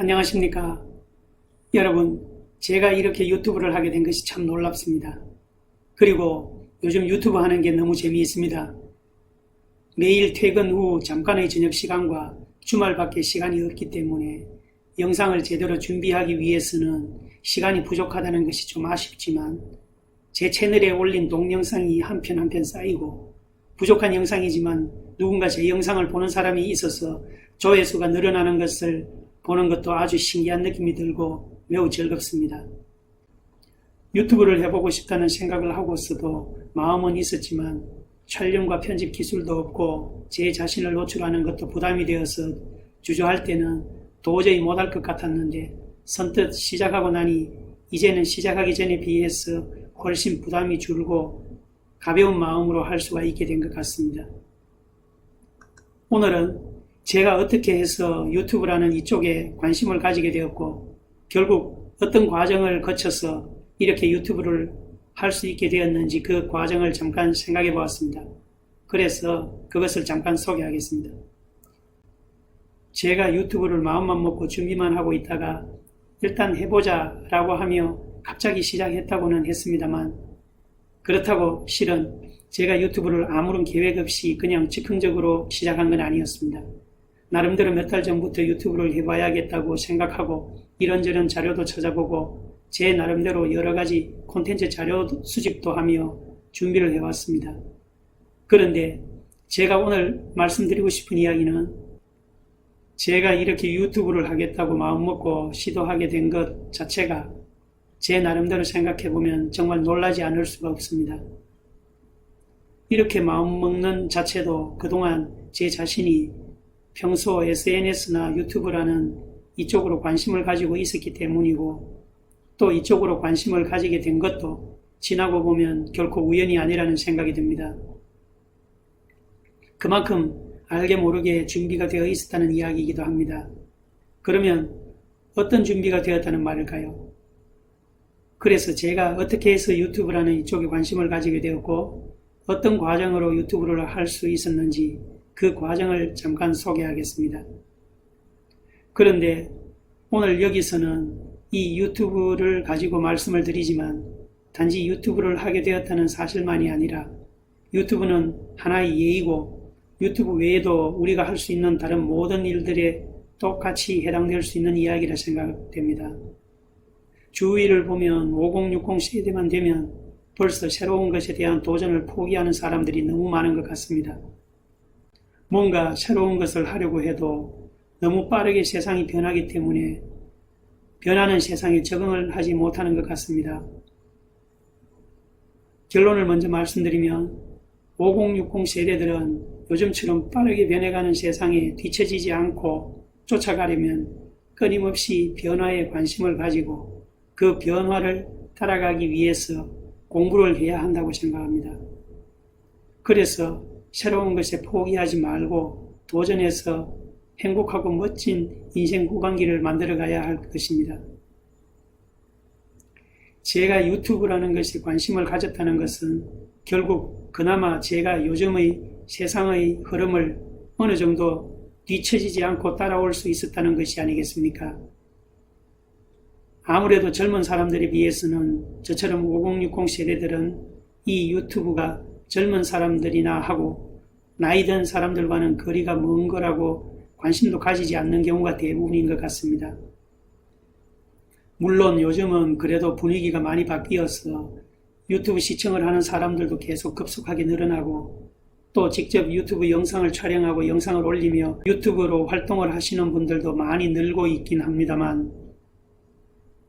안녕하십니까. 여러분, 제가 이렇게 유튜브를 하게 된 것이 참 놀랍습니다. 그리고 요즘 유튜브 하는 게 너무 재미있습니다. 매일 퇴근 후 잠깐의 저녁 시간과 주말밖에 시간이 없기 때문에 영상을 제대로 준비하기 위해서는 시간이 부족하다는 것이 좀 아쉽지만 제 채널에 올린 동영상이 한 편 한 편 쌓이고 부족한 영상이지만 누군가 제 영상을 보는 사람이 있어서 조회수가 늘어나는 것을 보는 것도 아주 신기한 느낌이 들고 매우 즐겁습니다. 유튜브를 해보고 싶다는 생각을 하고서도 마음은 있었지만 촬영과 편집 기술도 없고 제 자신을 노출하는 것도 부담이 되어서 주저할 때는 도저히 못할 것 같았는데 선뜻 시작하고 나니 이제는 시작하기 전에 비해서 훨씬 부담이 줄고 가벼운 마음으로 할 수가 있게 된 것 같습니다. 오늘은 제가 어떻게 해서 유튜브라는 이쪽에 관심을 가지게 되었고 결국 어떤 과정을 거쳐서 이렇게 유튜브를 할 수 있게 되었는지 그 과정을 잠깐 생각해 보았습니다. 그래서 그것을 잠깐 소개하겠습니다. 제가 유튜브를 마음만 먹고 준비만 하고 있다가 일단 해보자 라고 하며 갑자기 시작했다고는 했습니다만 그렇다고 실은 제가 유튜브를 아무런 계획 없이 그냥 즉흥적으로 시작한 건 아니었습니다. 나름대로 몇 달 전부터 유튜브를 해봐야겠다고 생각하고 이런저런 자료도 찾아보고 제 나름대로 여러 가지 콘텐츠 자료 수집도 하며 준비를 해왔습니다. 그런데 제가 오늘 말씀드리고 싶은 이야기는 제가 이렇게 유튜브를 하겠다고 마음먹고 시도하게 된 것 자체가 제 나름대로 생각해보면 정말 놀라지 않을 수가 없습니다. 이렇게 마음먹는 자체도 그동안 제 자신이 평소 SNS나 유튜브라는 이쪽으로 관심을 가지고 있었기 때문이고 또 이쪽으로 관심을 가지게 된 것도 지나고 보면 결코 우연이 아니라는 생각이 듭니다. 그만큼 알게 모르게 준비가 되어 있었다는 이야기이기도 합니다. 그러면 어떤 준비가 되었다는 말일까요? 그래서 제가 어떻게 해서 유튜브라는 이쪽에 관심을 가지게 되었고 어떤 과정으로 유튜브를 할 수 있었는지 그 과정을 잠깐 소개하겠습니다. 그런데 오늘 여기서는 이 유튜브를 가지고 말씀을 드리지만 단지 유튜브를 하게 되었다는 사실만이 아니라 유튜브는 하나의 예이고 유튜브 외에도 우리가 할 수 있는 다른 모든 일들에 똑같이 해당될 수 있는 이야기라 생각됩니다. 주위를 보면 5060 세대만 되면 벌써 새로운 것에 대한 도전을 포기하는 사람들이 너무 많은 것 같습니다. 뭔가 새로운 것을 하려고 해도 너무 빠르게 세상이 변하기 때문에 변하는 세상에 적응을 하지 못하는 것 같습니다. 결론을 먼저 말씀드리면 5060 세대들은 요즘처럼 빠르게 변해가는 세상에 뒤처지지 않고 쫓아가려면 끊임없이 변화에 관심을 가지고 그 변화를 따라가기 위해서 공부를 해야 한다고 생각합니다. 그래서 새로운 것에 포기하지 말고 도전해서 행복하고 멋진 인생 후반기를 만들어가야 할 것입니다. 제가 유튜브라는 것에 관심을 가졌다는 것은 결국 그나마 제가 요즘의 세상의 흐름을 어느 정도 뒤처지지 않고 따라올 수 있었다는 것이 아니겠습니까? 아무래도 젊은 사람들에 비해서는 저처럼 5060 세대들은 이 유튜브가 젊은 사람들이나 하고 나이 든 사람들과는 거리가 먼 거라고 관심도 가지지 않는 경우가 대부분인 것 같습니다. 물론 요즘은 그래도 분위기가 많이 바뀌어서 유튜브 시청을 하는 사람들도 계속 급속하게 늘어나고 또 직접 유튜브 영상을 촬영하고 영상을 올리며 유튜브로 활동을 하시는 분들도 많이 늘고 있긴 합니다만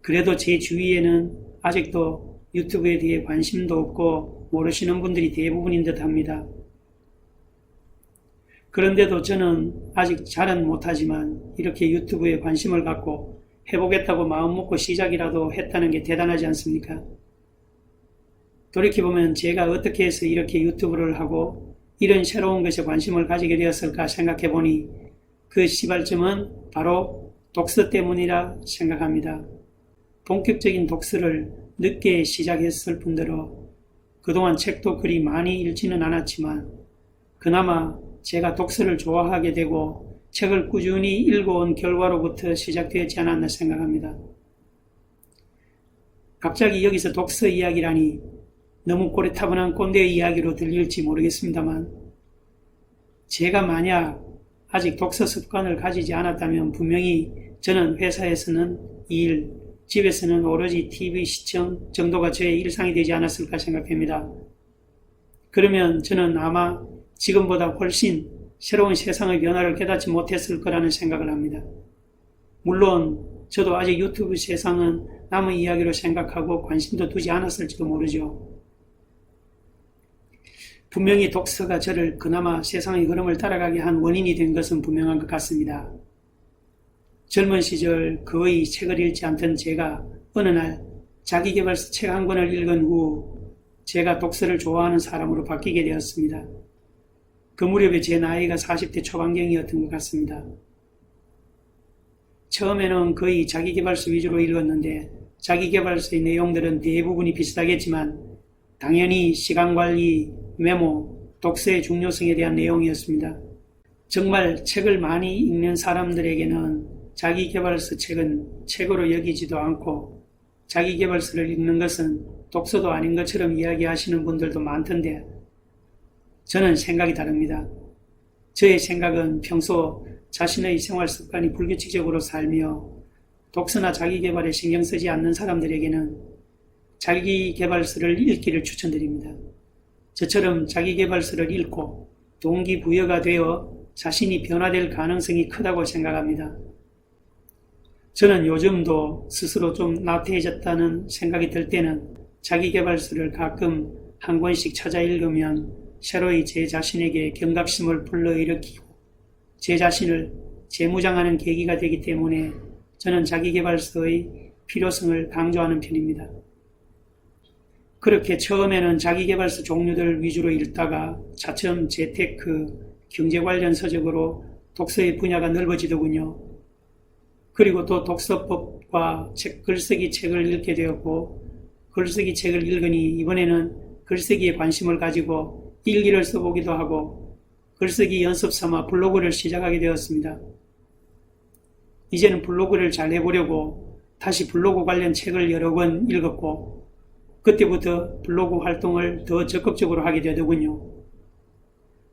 그래도 제 주위에는 아직도 유튜브에 대해 관심도 없고 모르시는 분들이 대부분인 듯 합니다. 그런데도 저는 아직 잘은 못하지만 이렇게 유튜브에 관심을 갖고 해보겠다고 마음먹고 시작이라도 했다는 게 대단하지 않습니까? 돌이켜보면 제가 어떻게 해서 이렇게 유튜브를 하고 이런 새로운 것에 관심을 가지게 되었을까 생각해보니 그 시발점은 바로 독서 때문이라 생각합니다. 본격적인 독서를 늦게 시작했을 뿐더러 그동안 책도 그리 많이 읽지는 않았지만 그나마 제가 독서를 좋아하게 되고 책을 꾸준히 읽어온 결과로부터 시작되었지 않았나 생각합니다. 갑자기 여기서 독서 이야기라니 너무 고래타분한 꼰대의 이야기로 들릴지 모르겠습니다만, 제가 만약 아직 독서 습관을 가지지 않았다면 분명히 저는 회사에서는 일, 집에서는 오로지 TV 시청 정도가 저의 일상이 되지 않았을까 생각합니다. 그러면 저는 아마 지금보다 훨씬 새로운 세상의 변화를 깨닫지 못했을 거라는 생각을 합니다. 물론 저도 아직 유튜브 세상은 남의 이야기로 생각하고 관심도 두지 않았을지도 모르죠. 분명히 독서가 저를 그나마 세상의 흐름을 따라가게 한 원인이 된 것은 분명한 것 같습니다. 젊은 시절 거의 책을 읽지 않던 제가 어느 날 자기계발서 책 한 권을 읽은 후 제가 독서를 좋아하는 사람으로 바뀌게 되었습니다. 그 무렵에 제 나이가 40대 초반경이었던 것 같습니다. 처음에는 거의 자기계발서 위주로 읽었는데 자기계발서의 내용들은 대부분이 비슷하겠지만 당연히 시간관리, 메모, 독서의 중요성에 대한 내용이었습니다. 정말 책을 많이 읽는 사람들에게는 자기계발서 책은 책으로 여기지도 않고 자기계발서를 읽는 것은 독서도 아닌 것처럼 이야기하시는 분들도 많던데 저는 생각이 다릅니다. 저의 생각은 평소 자신의 생활 습관이 불규칙적으로 살며 독서나 자기계발에 신경 쓰지 않는 사람들에게는 자기계발서를 읽기를 추천드립니다. 저처럼 자기계발서를 읽고 동기부여가 되어 자신이 변화될 가능성이 크다고 생각합니다. 저는 요즘도 스스로 좀 나태해졌다는 생각이 들 때는 자기계발서를 가끔 한 권씩 찾아 읽으면 새로이 제 자신에게 경각심을 불러일으키고 제 자신을 재무장하는 계기가 되기 때문에 저는 자기계발서의 필요성을 강조하는 편입니다. 그렇게 처음에는 자기계발서 종류들 위주로 읽다가 차츰 재테크, 경제 관련 서적으로 독서의 분야가 넓어지더군요. 그리고 또 독서법과 글쓰기 책을 읽게 되었고 글쓰기 책을 읽으니 이번에는 글쓰기에 관심을 가지고 일기를 써보기도 하고 글쓰기 연습 삼아 블로그를 시작하게 되었습니다. 이제는 블로그를 잘 해보려고 다시 블로그 관련 책을 여러 권 읽었고 그때부터 블로그 활동을 더 적극적으로 하게 되더군요.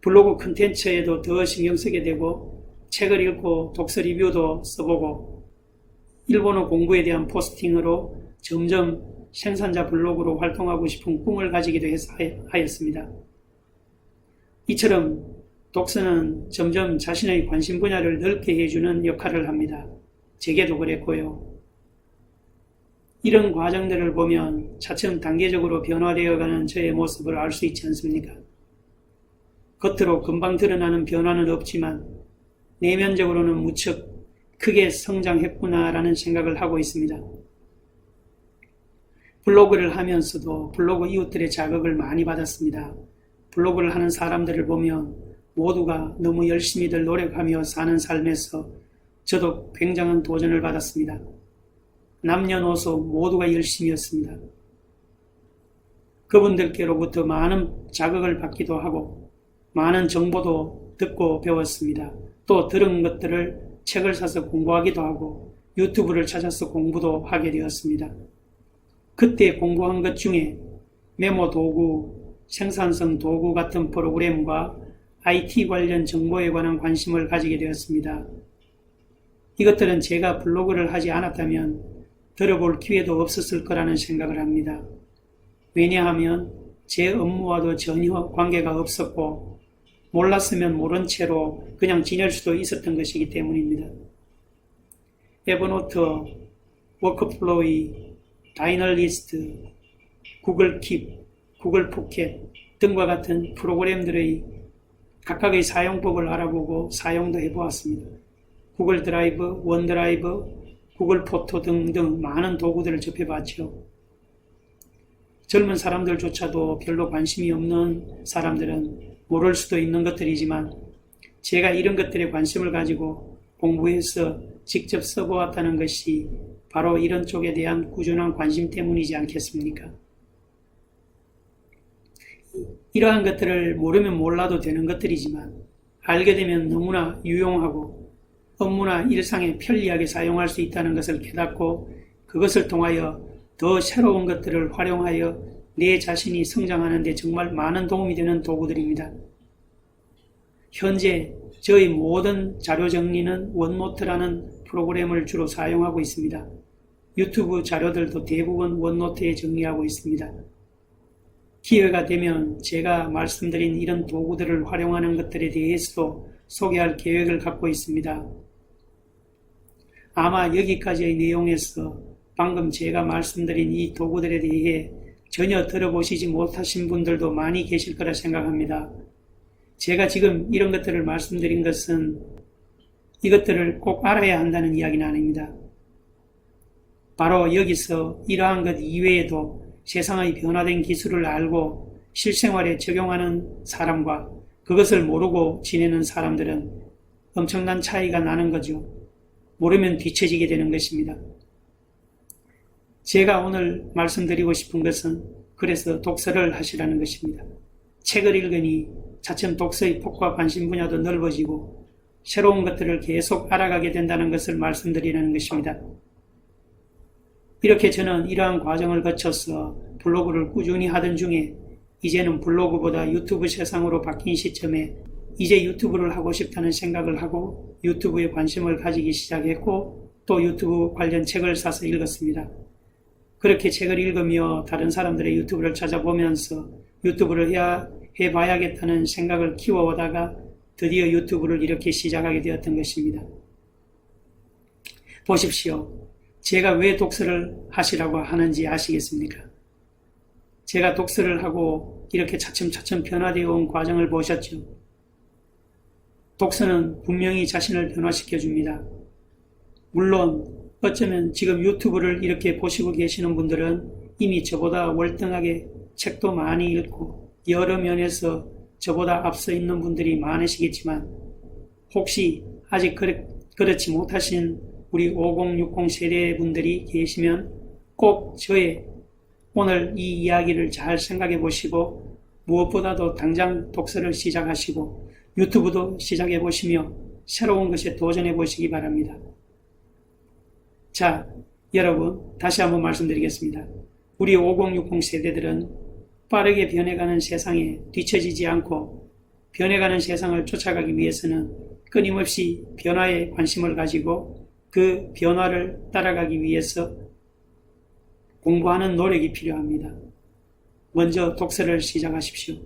블로그 컨텐츠에도 더 신경 쓰게 되고 책을 읽고 독서 리뷰도 써보고 일본어 공부에 대한 포스팅으로 점점 생산자 블로그로 활동하고 싶은 꿈을 가지기도 하였습니다. 이처럼 독서는 점점 자신의 관심 분야를 넓게 해주는 역할을 합니다. 제게도 그랬고요. 이런 과정들을 보면 차츰 단계적으로 변화되어가는 저의 모습을 알 수 있지 않습니까? 겉으로 금방 드러나는 변화는 없지만 내면적으로는 무척 크게 성장했구나라는 생각을 하고 있습니다. 블로그를 하면서도 블로그 이웃들의 자극을 많이 받았습니다. 블로그를 하는 사람들을 보면 모두가 너무 열심히들 노력하며 사는 삶에서 저도 굉장한 도전을 받았습니다. 남녀노소 모두가 열심히였습니다. 그분들께로부터 많은 자극을 받기도 하고 많은 정보도 듣고 배웠습니다. 또 들은 것들을 책을 사서 공부하기도 하고 유튜브를 찾아서 공부도 하게 되었습니다. 그때 공부한 것 중에 메모 도구, 생산성 도구 같은 프로그램과 IT 관련 정보에 관한 관심을 가지게 되었습니다. 이것들은 제가 블로그를 하지 않았다면 들어볼 기회도 없었을 거라는 생각을 합니다. 왜냐하면 제 업무와도 전혀 관계가 없었고 몰랐으면 모른 채로 그냥 지낼 수도 있었던 것이기 때문입니다. 에버노트, 워크플로이, 다이널리스트, 구글 킵, 구글 포켓 등과 같은 프로그램들의 각각의 사용법을 알아보고 사용도 해보았습니다. 구글 드라이브, 원드라이브, 구글 포토 등등 많은 도구들을 접해봤죠. 젊은 사람들조차도 별로 관심이 없는 사람들은 모를 수도 있는 것들이지만 제가 이런 것들에 관심을 가지고 공부해서 직접 써보았다는 것이 바로 이런 쪽에 대한 꾸준한 관심 때문이지 않겠습니까? 이러한 것들을 모르면 몰라도 되는 것들이지만 알게 되면 너무나 유용하고 업무나 일상에 편리하게 사용할 수 있다는 것을 깨닫고 그것을 통하여 더 새로운 것들을 활용하여 내 자신이 성장하는 데 정말 많은 도움이 되는 도구들입니다. 현재 저의 모든 자료 정리는 원노트라는 프로그램을 주로 사용하고 있습니다. 유튜브 자료들도 대부분 원노트에 정리하고 있습니다. 기회가 되면 제가 말씀드린 이런 도구들을 활용하는 것들에 대해서도 소개할 계획을 갖고 있습니다. 아마 여기까지의 내용에서 방금 제가 말씀드린 이 도구들에 대해 전혀 들어보시지 못하신 분들도 많이 계실 거라 생각합니다. 제가 지금 이런 것들을 말씀드린 것은 이것들을 꼭 알아야 한다는 이야기는 아닙니다. 바로 여기서 이러한 것 이외에도 세상의 변화된 기술을 알고 실생활에 적용하는 사람과 그것을 모르고 지내는 사람들은 엄청난 차이가 나는 거죠. 모르면 뒤처지게 되는 것입니다. 제가 오늘 말씀드리고 싶은 것은 그래서 독서를 하시라는 것입니다. 책을 읽으니 차츰 독서의 폭과 관심 분야도 넓어지고 새로운 것들을 계속 알아가게 된다는 것을 말씀드리는 것입니다. 이렇게 저는 이러한 과정을 거쳐서 블로그를 꾸준히 하던 중에 이제는 블로그보다 유튜브 세상으로 바뀐 시점에 이제 유튜브를 하고 싶다는 생각을 하고 유튜브에 관심을 가지기 시작했고 또 유튜브 관련 책을 사서 읽었습니다. 그렇게 책을 읽으며 다른 사람들의 유튜브를 찾아보면서 유튜브를 해봐야겠다는 생각을 키워오다가 드디어 유튜브를 이렇게 시작하게 되었던 것입니다. 보십시오. 제가 왜 독서를 하시라고 하는지 아시겠습니까? 제가 독서를 하고 이렇게 차츰차츰 변화되어 온 과정을 보셨죠? 독서는 분명히 자신을 변화시켜 줍니다. 물론 어쩌면 지금 유튜브를 이렇게 보시고 계시는 분들은 이미 저보다 월등하게 책도 많이 읽고 여러 면에서 저보다 앞서 있는 분들이 많으시겠지만 혹시 아직 그렇지 못하신 우리 5060 세대 분들이 계시면 꼭 저의 오늘 이 이야기를 잘 생각해 보시고 무엇보다도 당장 독서를 시작하시고 유튜브도 시작해 보시며 새로운 것에 도전해 보시기 바랍니다. 자, 여러분 다시 한번 말씀드리겠습니다. 우리 5060 세대들은 빠르게 변해가는 세상에 뒤처지지 않고 변해가는 세상을 쫓아가기 위해서는 끊임없이 변화에 관심을 가지고 그 변화를 따라가기 위해서 공부하는 노력이 필요합니다. 먼저 독서를 시작하십시오.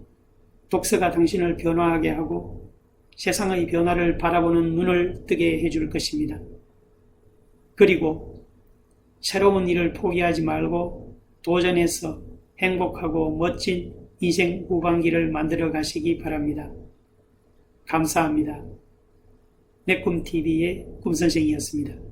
독서가 당신을 변화하게 하고 세상의 변화를 바라보는 눈을 뜨게 해줄 것입니다. 그리고 새로운 일을 포기하지 말고 도전해서 행복하고 멋진 인생 후반기를 만들어 가시기 바랍니다. 감사합니다. 내 꿈TV의 꿈선생이었습니다.